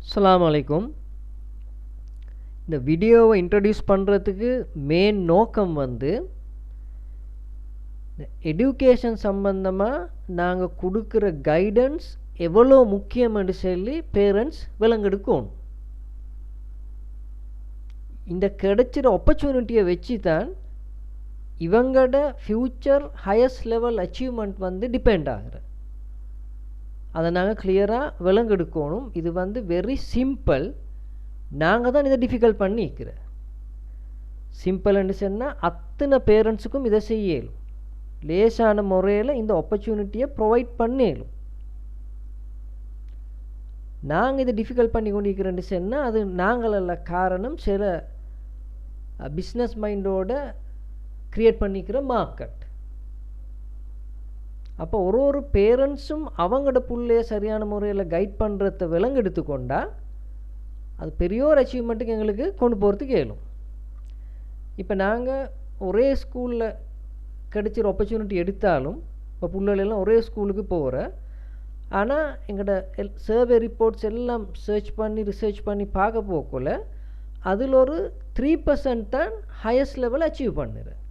அஸ்ஸலாமு அலைக்கும். இந்த வீடியோவை இன்ட்ரடியூஸ் பண்ணுறதுக்கு மெயின் நோக்கம் வந்து எஜுகேஷன் சம்பந்தமாக நாங்கள் கொடுக்குற கைடன்ஸ் எவ்வளோ முக்கியம்னு சொல்லி பேரண்ட்ஸ் விளங்கெடுக்கணும். இந்த கிடைச்சிற ஆப்பர்ச்சுனிட்டியை வச்சு தான் இவங்களோட ஃப்யூச்சர் ஹையஸ்ட் லெவல் அச்சீவ்மெண்ட் வந்து டிபெண்ட் ஆகுது. அதை நாங்கள் கிளியராக விளங்கெடுக்கணும். இது வந்து வெரி சிம்பிள். நாங்கள் தான் இதை டிஃபிகல்ட் பண்ணிக்கிறோம். சிம்பிள்னு சொன்னால் அத்தனை பேரண்ட்ஸுக்கும் இதை செய்யலும், லேசான முறையில் இந்த ஆப்பர்ச்சுனிட்டியை ப்ரொவைட் பண்ணலும். நாங்கள் இதை டிஃபிகல்ட் பண்ணி கொண்டிருக்கிறோன்னு சொன்னால் அது நாங்களல்ல காரணம், சில பிஸ்னஸ் மைண்டோட க்ரியேட் பண்ணிக்கிற மார்க்கெட். அப்போ ஒரு பேரண்ட்ஸும் அவங்களோட பிள்ளைய சரியான முறையில் கைட் பண்ணுறத விலங்கெடுத்துக்கொண்டா அது பெரிய ஒரு அச்சீவ்மெண்ட்டுக்கு எங்களுக்கு கொண்டு போகிறதுக்கு இயலும். இப்போ நாங்கள் ஒரே ஸ்கூலில் கிடைச்சிற ஆப்பர்ச்சுனிட்டி எடுத்தாலும் இப்போ பிள்ளைகளெல்லாம் ஒரே ஸ்கூலுக்கு போகிற, ஆனால் எங்களோட சர்வே ரிப்போர்ட்ஸ் எல்லாம் ரிசர்ச் பண்ணி பார்க்க போகக்குள்ள அதில் ஒரு 3% தான் ஹையஸ்ட் லெவல் அச்சீவ் பண்ணுறேன்.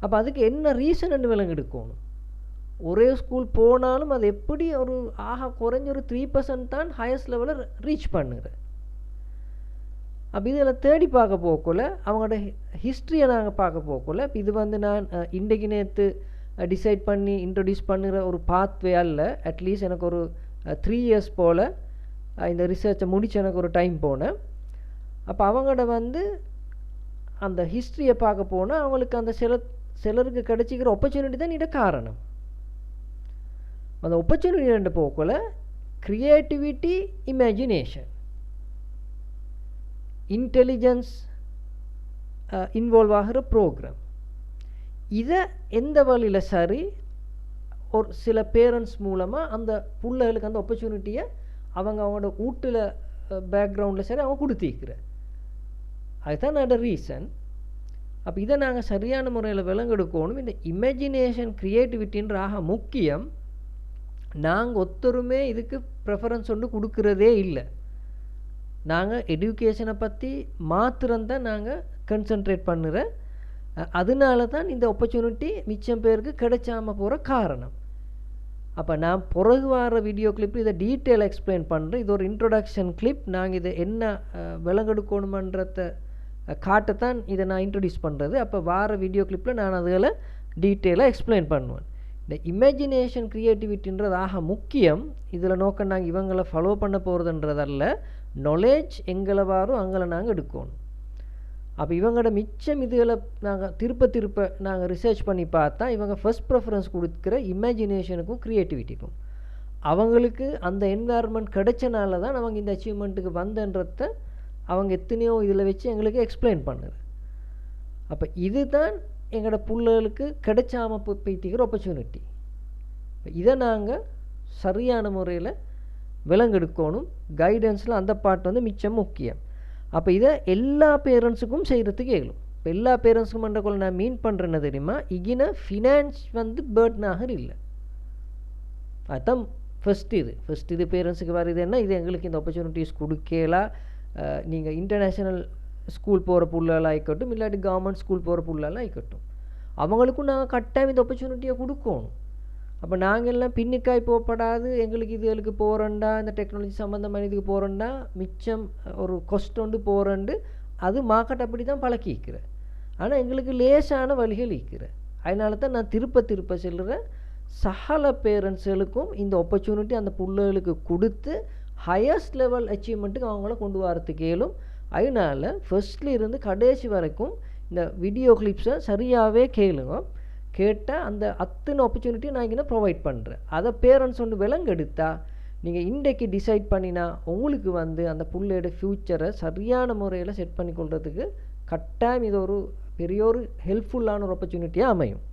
அப்போ அதுக்கு என்ன ரீசன் விலங்கெடுக்கணும். ஒரே ஸ்கூல் போனாலும் அது எப்படி ஒரு குறைஞ்ச ஒரு 3% தான் ஹையஸ்ட் லெவலில் ரீச் பண்ணுறேன். அப்போ இதில் தேடி பார்க்க போகக்குள்ள அவங்களோட ஹிஸ்ட்ரியை நாங்கள் பார்க்க போகக்குள்ள இப்போ இது வந்து நான் இன்றைக்கு நேற்று டிசைட் பண்ணி இன்ட்ரடியூஸ் பண்ணுற ஒரு பாத்வே அல்ல. அட்லீஸ்ட் எனக்கு ஒரு 3 years போல் இந்த ரிசர்ச்சை முடிச்சு எனக்கு ஒரு டைம் போனேன். அப்போ அவங்களோட வந்து அந்த ஹிஸ்ட்ரியை பார்க்க போனால் அவங்களுக்கு அந்த சிலருக்கு கிடைச்சிக்கிற ஆப்பர்ச்சுனிட்டி தான் இட காரணம். அந்த ஆப்பர்ச்சுனிட்டி ரெண்டு போக்குள்ள க்ரியேட்டிவிட்டி, இமேஜினேஷன், இன்டெலிஜென்ஸ் இன்வால்வ் ஆகிற ப்ரோக்ராம். இதை எந்த வழியில் சரி ஒரு சில பேரண்ட்ஸ் மூலமாக அந்த பிள்ளைகளுக்கு அந்த ஆப்பர்ச்சுனிட்டியை அவங்களோட வீட்டில் பேக்ரவுண்டில் சரி அவங்க கொடுத்திருக்கிற, அதுதான் என்னோட ரீசன். அப்போ இதை நாங்கள் சரியான முறையில் விலங்கெடுக்கணும். இந்த இமேஜினேஷன், க்ரியேட்டிவிட்டின்ற முக்கியம். நாங்கள் ஒத்தருமே இதுக்கு ப்ரெஃபரன்ஸ் ஒன்று கொடுக்குறதே இல்லை. நாங்கள் எஜுகேஷனை பற்றி மாத்திரம்தான் நாங்கள் கன்சன்ட்ரேட் பண்ணுற. அதனால தான் இந்த ஆப்பர்ச்சுனிட்டி மிச்சம் பேருக்கு கிடைச்சாமல் போகிற காரணம். அப்போ நான் பிறகு வர வீடியோ கிளிப் இதை டீட்டெயிலாக எக்ஸ்பிளைன் பண்ணுறேன். இது ஒரு இன்ட்ரொடக்ஷன் கிளிப். நாங்கள் இதை என்ன விலங்கெடுக்கணுமன்றத காட்டத்தான் இதை நான் இன்ட்ரடியூஸ் பண்ணுறது. அப்போ வார வீடியோ கிளிப்பில் நான் அதில் டீட்டெயிலாக எக்ஸ்பிளைன் பண்ணுவேன். இந்த இமேஜினேஷன், க்ரியேட்டிவிட்டின்றது முக்கியம். இதில் நோக்கம் நாங்கள் இவங்களை ஃபாலோ பண்ண போகிறதுன்றதல்ல, நாலேஜ் எங்களை வாரும் அங்கே நாங்கள் எடுக்கணும். அப்போ இவங்களோட மிச்சம் இதுகளை நாங்கள் திருப்ப நாங்கள் ரிசர்ச் பண்ணி பார்த்தா இவங்க ஃபர்ஸ்ட் ப்ரெஃபரன்ஸ் கொடுக்குற இமேஜினேஷனுக்கும் க்ரியேட்டிவிட்டிக்கும். அவங்களுக்கு அந்த என்வாயர்மெண்ட் கிடைச்சனால தான் அவங்க இந்த அச்சீவ்மெண்ட்டுக்கு வந்தன்றத அவங்க எத்தனையோ இதில் வச்சு எங்களுக்கு எக்ஸ்பிளைன் பண்ணுது. அப்போ இதுதான் எங்களோட பிள்ளைகளுக்கு கிடைச்சாமல் போய்த்திக்கிற ஆப்பர்ச்சுனிட்டி. இதை நாங்கள் சரியான முறையில் விலங்கெடுக்கணும். கைடன்ஸில் அந்த பார்ட் வந்து மிச்சம் முக்கியம். அப்போ இதை எல்லா பேரண்ட்ஸுக்கும் செய்கிறதுக்கு இயலும். இப்போ எல்லா பேரண்ட்ஸுக்கும் பண்ணுறக்குள்ள நான் மீன் பண்ணுறேன்னு தெரியுமா, இகின ஃபினான்ஸ் வந்து பேர்ட்னாக இல்லை. அதுதான் ஃபஸ்ட் இது பேரண்ட்ஸுக்கு வருதுன்னா இது எங்களுக்கு இந்த ஆப்பர்ச்சுனிட்டிஸ் கொடுக்கலாம். நீங்கள் இன்டர்நேஷ்னல் ஸ்கூல் போகிற பிள்ளைலாம் ஆகிக்கட்டும், இல்லாட்டி கவர்மெண்ட் ஸ்கூல் போகிற பிள்ளைலாம் ஆகிக்கட்டும், அவங்களுக்கும் நாங்கள் கட்டாயம் இந்த ஆப்பர்ச்சுனிட்டியை கொடுக்கணும். அப்போ நாங்கள் எல்லாம் பின்னுக்காய் போகப்படாது, எங்களுக்கு இதுகளுக்கு போகிறோண்டா, இந்த டெக்னாலஜி சம்மந்தமான இதுக்கு போகிறோண்டா, மிச்சம் ஒரு கொஸ்ட் போகிறோண்டு அது மார்க்கெட் அப்படி தான் பழக்கிக்கிற. ஆனால் எங்களுக்கு லேசான வழிகள் இருக்கிற. அதனால தான் நான் திருப்ப சொல்கிறேன், சகல பேரண்ட்ஸுகளுக்கும் இந்த ஆப்பர்ச்சுனிட்டி அந்த பிள்ளைகளுக்கு கொடுத்து ஹையஸ்ட் லெவல் அச்சீவ்மெண்ட்டுக்கு அவங்கள கொண்டு வரத்துக்கு இயலும். அதனால் ஃபர்ஸ்ட்லேருந்து கடைசி வரைக்கும் இந்த வீடியோ கிளிப்ஸை சரியாகவே கேளுங்க. கேட்டால் அந்த அத்தனை ஆப்பர்ச்சுனிட்டியை நான் இங்கே ப்ரொவைட் பண்ணுறேன். அதை பேரண்ட்ஸ் ஒன்று விலங்கெடுத்தா நீங்கள் இன்றைக்கு டிசைட் பண்ணினா உங்களுக்கு வந்து அந்த பிள்ளையோட ஃப்யூச்சரை சரியான முறையில் செட் பண்ணி கொள்றதுக்கு கட்டாயம் இது ஒரு பெரிய ஒரு ஹெல்ப்ஃபுல்லான ஒரு ஆப்பர்ச்சுனிட்டியாக அமையும்.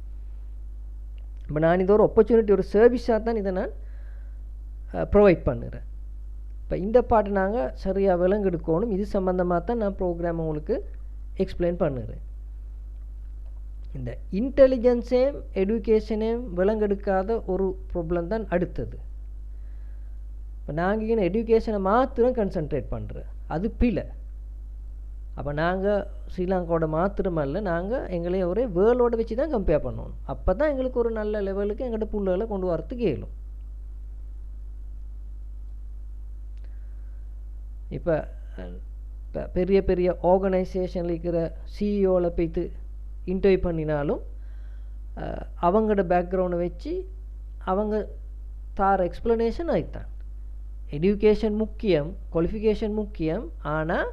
இப்போ நான் இது ஒரு ஆப்பர்ச்சுனிட்டி, ஒரு சர்வீஸாக தான் இதை நான் ப்ரொவைட் பண்ணுறேன். இப்போ இந்த பாட்டு நாங்கள் சரியாக விலங்கெடுக்கணும். இது சம்மந்தமாக தான் நான் ப்ரோக்ராம் உங்களுக்கு எக்ஸ்பிளைன் பண்ணுறேன். இந்த இன்டெலிஜென்ஸையும் எஜுகேஷனையும் விலங்கெடுக்காத ஒரு ப்ராப்ளம் தான் அடுத்தது. இப்போ நாங்கள் இங்கே எடுக்கேஷனை மாத்திரம் கான்சன்ட்ரேட் பண்ணுறோம், அது பிழை. அப்போ நாங்கள் ஸ்ரீலங்காவோட மாத்திரமல்ல, நாங்கள் எங்களையும் ஒரே வேர்ல்டோட வச்சு தான் கம்பேர் பண்ணணும். அப்போ தான் எங்களுக்கு ஒரு நல்ல லெவலுக்கு எங்கள்கிட்ட புள்ளைகளை கொண்டு வரத்துக்கு இயலும். இப்போ பெரிய பெரிய ஆர்கனைசேஷனில் இருக்கிற சிஇஓவில் போய்த்து இன்டர்வியூ பண்ணினாலும் அவங்களோட பேக்ரவுண்டை வச்சு அவங்க தார எக்ஸ்ப்ளனேஷன் ஆகித்தான். எஜுகேஷன் முக்கியம், குவாலிஃபிகேஷன் முக்கியம், ஆனால்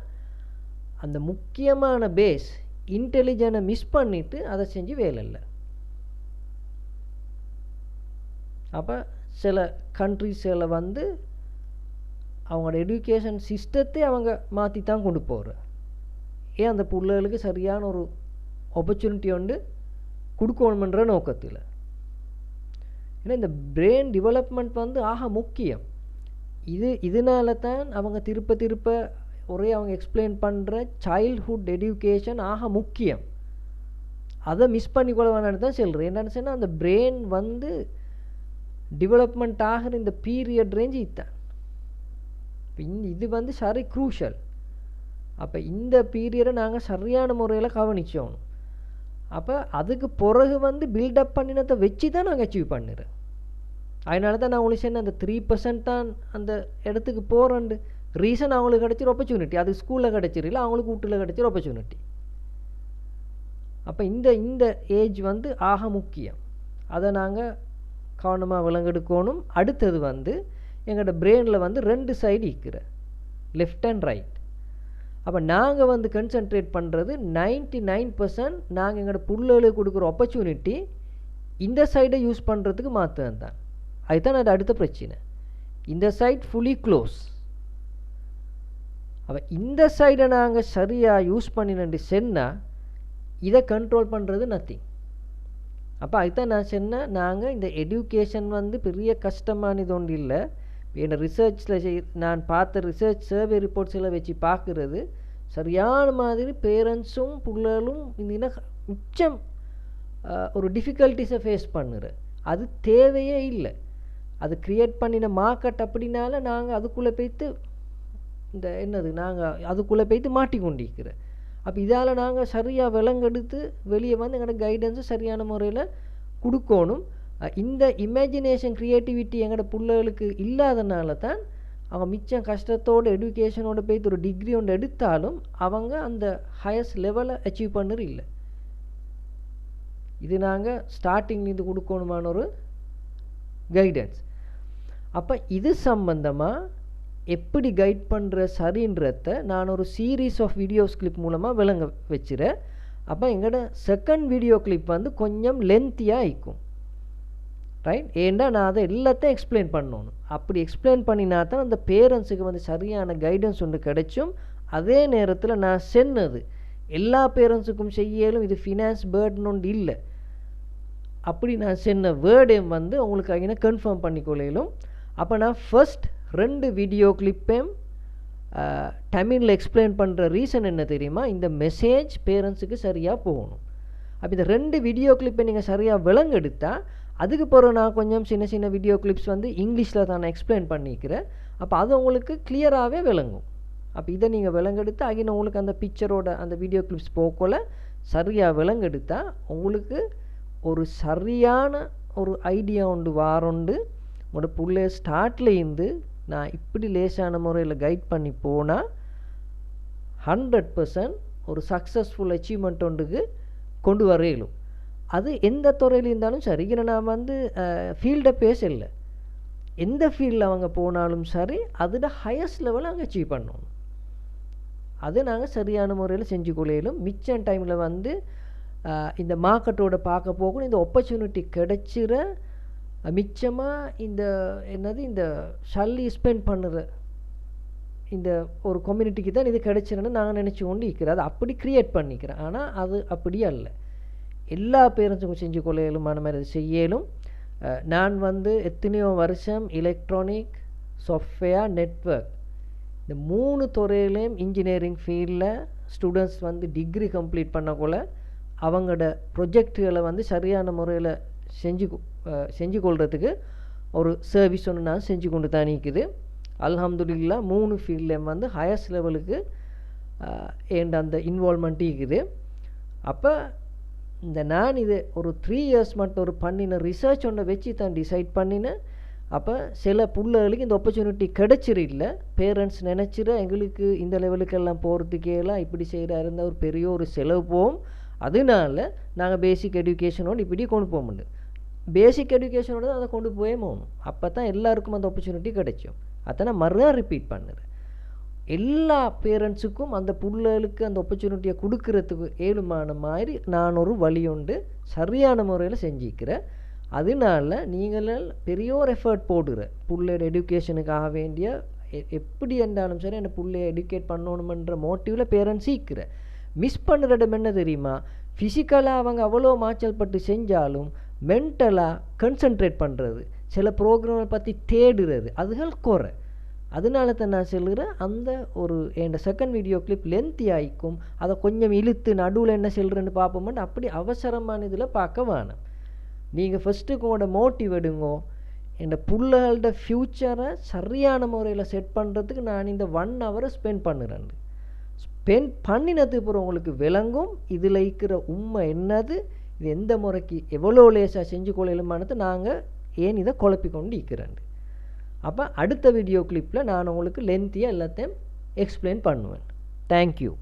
அந்த முக்கியமான பேஸ் இன்டெலிஜென்ட்டை மிஸ் பண்ணிவிட்டு அதை செஞ்சு வேலை இல்லை. அப்போ சில கண்ட்ரிஸில் வந்து அவங்களோட எஜுகேஷன் சிஸ்டத்தை அவங்க மாற்றி தான் கொண்டு போகிற. ஏன் அந்த பிள்ளைகளுக்கு சரியான ஒரு ஆப்பர்ச்சுனிட்டி வந்து கொடுக்கணுமன்ற நோக்கத்தில். ஏன்னா இந்த பிரெயின் டெவலப்மெண்ட் வந்து ஆக முக்கியம். இதனால தான் அவங்க திருப்ப ஒரே அவங்க எக்ஸ்பிளைன் பண்ணுற சைல்ட்ஹுட் எஜுகேஷன் ஆக முக்கியம். அதை மிஸ் பண்ணிக்கொள்ள வேணான்னு தான் சொல்கிறேன். என்னென்னு சொன்னால் அந்த பிரெயின் வந்து டெவலப்மெண்ட் ஆகிற இந்த பீரியட் ரேஞ்ச் இதுதான். இது வந்து சரி க்ரூஷல். அப்போ இந்த பீரியடை நாங்கள் சரியான முறையில் கவனிச்சோம். அப்போ அதுக்கு பிறகு வந்து பில்டப் பண்ணினதை வச்சு தான் நாங்கள் அச்சீவ் பண்ணுறோம். அதனால தான் நான் உங்களுக்கு சொன்னேன், அந்த 3% தான் அந்த இடத்துக்கு போகிறேன் ரீசன் அவங்களுக்கு கிடச்சிரு ஆப்பர்ச்சுனிட்டி. அது ஸ்கூலில் கிடச்சிருல, அவங்களுக்கு வீட்டில் கிடச்சிரு ஆப்பர்ச்சுனிட்டி. அப்போ இந்த ஏஜ் வந்து ஆக முக்கியம். அதை நாங்கள் கவனமாக விளங்கெடுக்கணும். அடுத்தது வந்து எங்களோட பிரெயினில் வந்து 2 சைடு இருக்கிற லெஃப்ட் அண்ட் ரைட். அப்போ நாங்கள் வந்து கன்சன்ட்ரேட் பண்ணுறது 99% நாங்கள் எங்களோட பிள்ளைகளுக்கு கொடுக்குற ஆப்பர்ச்சுனிட்டி இந்த சைடை யூஸ் பண்ணுறதுக்கு மாற்றம் தான். அதுதான் அது அடுத்த பிரச்சனை. இந்த சைட் ஃபுல்லி க்ளோஸ். அப்போ இந்த சைடை நாங்கள் சரியாக யூஸ் பண்ணினு சொன்னால் இதை கண்ட்ரோல் பண்ணுறது நத்திங். அப்போ அதுதான் நான் சொன்னேன், நாங்கள் இந்த எஜுகேஷன் வந்து பெரிய கஷ்டமானது ஒன்று இல்லை. என்ன ரிசர்ச்சில் நான் பார்த்த ரிசர்ச் சர்வே ரிப்போர்ட்ஸில் வச்சு பார்க்குறது சரியான மாதிரி பேரண்ட்ஸும் பிள்ளைகளும் இந்த மிச்சம் ஒரு டிஃபிகல்ட்டிஸை ஃபேஸ் பண்ணுற. அது தேவையே இல்லை. அது க்ரியேட் பண்ணின மார்க்கெட் அப்படின்னால நாங்கள் அதுக்குள்ளே போய்த்து இந்த என்னது நாங்கள் அதுக்குள்ளே போய்த்து மாட்டிக்கொண்டிருக்கிற. அப்போ இதால் நாங்கள் சரியாக விலங்கெடுத்து வெளியே வந்து எங்களோட கைடன்ஸும் சரியான முறையில் கொடுக்கணும். இந்த இமேஜினேஷன் க்ரியேட்டிவிட்டி எங்களோட பிள்ளைகளுக்கு இல்லாதனால தான் அவங்க மிச்சம் கஷ்டத்தோடு எஜுகேஷனோட போய்த்து ஒரு டிகிரி ஒன்று எடுத்தாலும் அவங்க அந்த ஹையஸ்ட் லெவலை அச்சீவ் பண்ணுறது இல்லை. இது நாங்கள் ஸ்டார்டிங்லேருந்து கொடுக்கணுமான ஒரு கைடன்ஸ். அப்போ இது சம்பந்தமாக எப்படி கைட் பண்ணுற சரின்றத நான் ஒரு சீரீஸ் ஆஃப் வீடியோஸ் கிளிப் மூலமாக விளங்க வச்சுறேன். அப்போ எங்களோட செகண்ட் வீடியோ கிளிப் வந்து கொஞ்சம் லென்த்தியாக ஆயிக்கும், ரைட்? ஏண்டா நான் அதை எல்லாத்தையும் எக்ஸ்பிளைன் பண்ணணும். அப்படி எக்ஸ்பிளைன் பண்ணினா தான் அந்த பேரண்ட்ஸுக்கு வந்து சரியான கைடன்ஸ் ஒன்று கிடைச்சும். அதே நேரத்தில் நான் சொன்னது எல்லா பேரண்ட்ஸுக்கும் செய்யலும் இது ஃபினான்ஸ் பேர்டன் ஒன்று இல்லை. அப்படி நான் சொன்ன வேர்டையும் வந்து உங்களுக்கு அங்கே கன்ஃபார்ம் பண்ணிக்கொள்ளும். அப்போ நான் ஃபர்ஸ்ட் 2 வீடியோ கிளிப்பையும் தமிழில் எக்ஸ்பிளைன் பண்ணுற ரீசன் என்ன தெரியுமா? இந்த மெசேஜ் பேரண்ட்ஸுக்கு சரியாக போகணும். அப்போ இந்த 2 வீடியோ கிளிப்பை நீங்கள் சரியாக விளங்கெடுத்தால் அதுக்கு பிறகு நான் கொஞ்சம் சின்ன வீடியோ கிளிப்ஸ் வந்து இங்கிலீஷில் தான் நான் எக்ஸ்பிளைன் பண்ணிக்கிறேன். அப்போ அது உங்களுக்கு கிளியராகவே விளங்கும். அப்போ இதை நீங்கள் விளங்கெடுத்து அகின உங்களுக்கு அந்த பிக்சரோட அந்த வீடியோ கிளிப்ஸ் போக்கல சரியாக விளங்கெடுத்தால் உங்களுக்கு ஒரு சரியான ஒரு ஐடியா உண்டு வாரண்டு. உங்களோட பிள்ளைய ஸ்டார்ட்லேருந்து நான் இப்படி லேசான முறையில் கைட் பண்ணி போனால் 100% ஒரு சக்ஸஸ்ஃபுல் அச்சீவ்மெண்ட் ஒன்றுக்கு கொண்டு வரையிலும். அது எந்த துறையில் இருந்தாலும் சரி. நான் வந்து ஃபீல்டை பேசலை, எந்த ஃபீல்டில் அவங்க போனாலும் சரி அதோட ஹையஸ்ட் லெவலில் அங்கே அச்சீவ் பண்ணணும். அது நாங்கள் சரியான முறையில் செஞ்சு கொள்ளையிலும். மிச்சம் டைமில் வந்து இந்த மார்க்கெட்டோட பார்க்க போகணும். இந்த ஆப்பர்ச்சுனிட்டி கிடைச்சிற மிச்சமாக இந்த என்னது இந்த சல்லி ஸ்பெண்ட் பண்ணுற இந்த ஒரு கம்யூனிட்டிக்கு தான் இது கிடைச்சிருன்னு நாங்கள் நினச்சி கொண்டு இருக்கிறேன். அது அப்படி க்ரியேட் பண்ணிக்கிறேன். ஆனால் அது அப்படி அல்ல. எல்லா பேரண்ட்ஸுக்கும் செஞ்சு கொள்ளையிலுமான மாதிரி அது செய்யலும். நான் வந்து எத்தனையோ வருஷம் எலக்ட்ரானிக், சாஃப்ட்வேர், நெட்வொர்க் இந்த 3 துறையிலையும் இன்ஜினியரிங் ஃபீல்டில் ஸ்டூடெண்ட்ஸ் வந்து டிகிரி கம்ப்ளீட் பண்ணக்குள்ள அவங்களோட ப்ரொஜெக்டுகளை வந்து சரியான முறையில் செஞ்சு கொள்கிறதுக்கு ஒரு சர்வீஸ் ஒன்று நான் செஞ்சு கொண்டு தான் நிற்குது. அல்ஹம்துலில்லாஹ் 3 ஃபீல்ட்லேயும் வந்து ஹையஸ்ட் லெவலுக்கு அந்த இன்வால்மெண்ட் இருக்குது. அப்போ நான் இது ஒரு 3 இயர்ஸ் மட்டும் ஒரு பண்ணின ரிசர்ச் ஒன்றை வச்சு தான் டிசைட் பண்ணினேன். அப்போ சில பிள்ளைகளுக்கு இந்த ஆப்பர்ச்சுனிட்டி கிடைச்சிரில்ல, பேரண்ட்ஸ் நினச்சிட எங்களுக்கு இந்த லெவலுக்கெல்லாம் போகிறதுக்கேலாம் இப்படி செய்கிறா இருந்தால் ஒரு பெரிய ஒரு செலவு போகும், அதனால நாங்கள் பேசிக் எஜுகேஷனோடு இப்படி கொண்டு போக முடியும். பேசிக் எஜுகேஷனோட தான் அதை கொண்டு போயே போகணும். அப்போ தான் எல்லாருக்கும் அந்த ஆப்பர்ச்சுனிட்டி கிடைக்கும். அதை நான் மறுபடியும் ரிப்பீட் பண்ணுறேன். எல்லா பேரண்ட்ஸுக்கும் அந்த பிள்ளைகளுக்கு அந்த ஆப்பர்ச்சுனிட்டியை கொடுக்கறதுக்கு ஏழுமான மாதிரி நான் ஒரு வழி உண்டு சரியான முறையில் செஞ்சுக்கிறேன். அதனால நீங்கள் பெரிய ஒரு எஃபர்ட் போடுற பிள்ளையோட எஜுகேஷனுக்காக வேண்டிய எப்படி இருந்தாலும் சரி அந்த பிள்ளையை எஜுகேட் பண்ணணுமென்ற மோட்டிவில் பேரண்ட்ஸ் சீக்கிர மிஸ் பண்ணுற இடம் என்ன தெரியுமா? ஃபிசிக்கலாக அவங்க அவ்வளோ மாச்சல் பட்டு செஞ்சாலும் மென்டலாக கன்சன்ட்ரேட் பண்ணுறது, சில ப்ரோக்ராமை பற்றி தேடுறது, அதுகள் குறை. அதனால தான் நான் சொல்கிறேன், அந்த ஒரு என் செகண்ட் வீடியோ கிளிப் லென்த்தி ஆகிக்கும், அதை கொஞ்சம் இழுத்து நடுவில் என்ன சொல்கிறேன்னு பார்ப்போம்னு அப்படி அவசரமான இதில் பார்க்க வேணும். நீங்கள் ஃபஸ்ட்டுக்கு உங்களோட மோட்டிவ் எடுங்கோ. என் பிள்ளைகளோட ஃப்யூச்சரை சரியான முறையில் செட் பண்ணுறதுக்கு நான் இந்த 1 ஹவரை ஸ்பெண்ட் பண்ணுறேன். ஸ்பெண்ட் பண்ணினதுக்கு அப்புறம் உங்களுக்கு விளங்கும் இதில் இருக்கிற உண்மை என்னது, இது எந்த முறைக்கு எவ்வளோ லேசாக செஞ்சு கொள்ளலுமானது நாங்கள் ஏன் இதை குழப்பி கொண்டு இருக்கிறேன். அப்போ அடுத்த வீடியோ கிளிப்பில் நான் உங்களுக்கு லென்த்தியாக எல்லாத்தையும் எக்ஸ்பிளைன் பண்ணுவேன். தேங்க்யூ.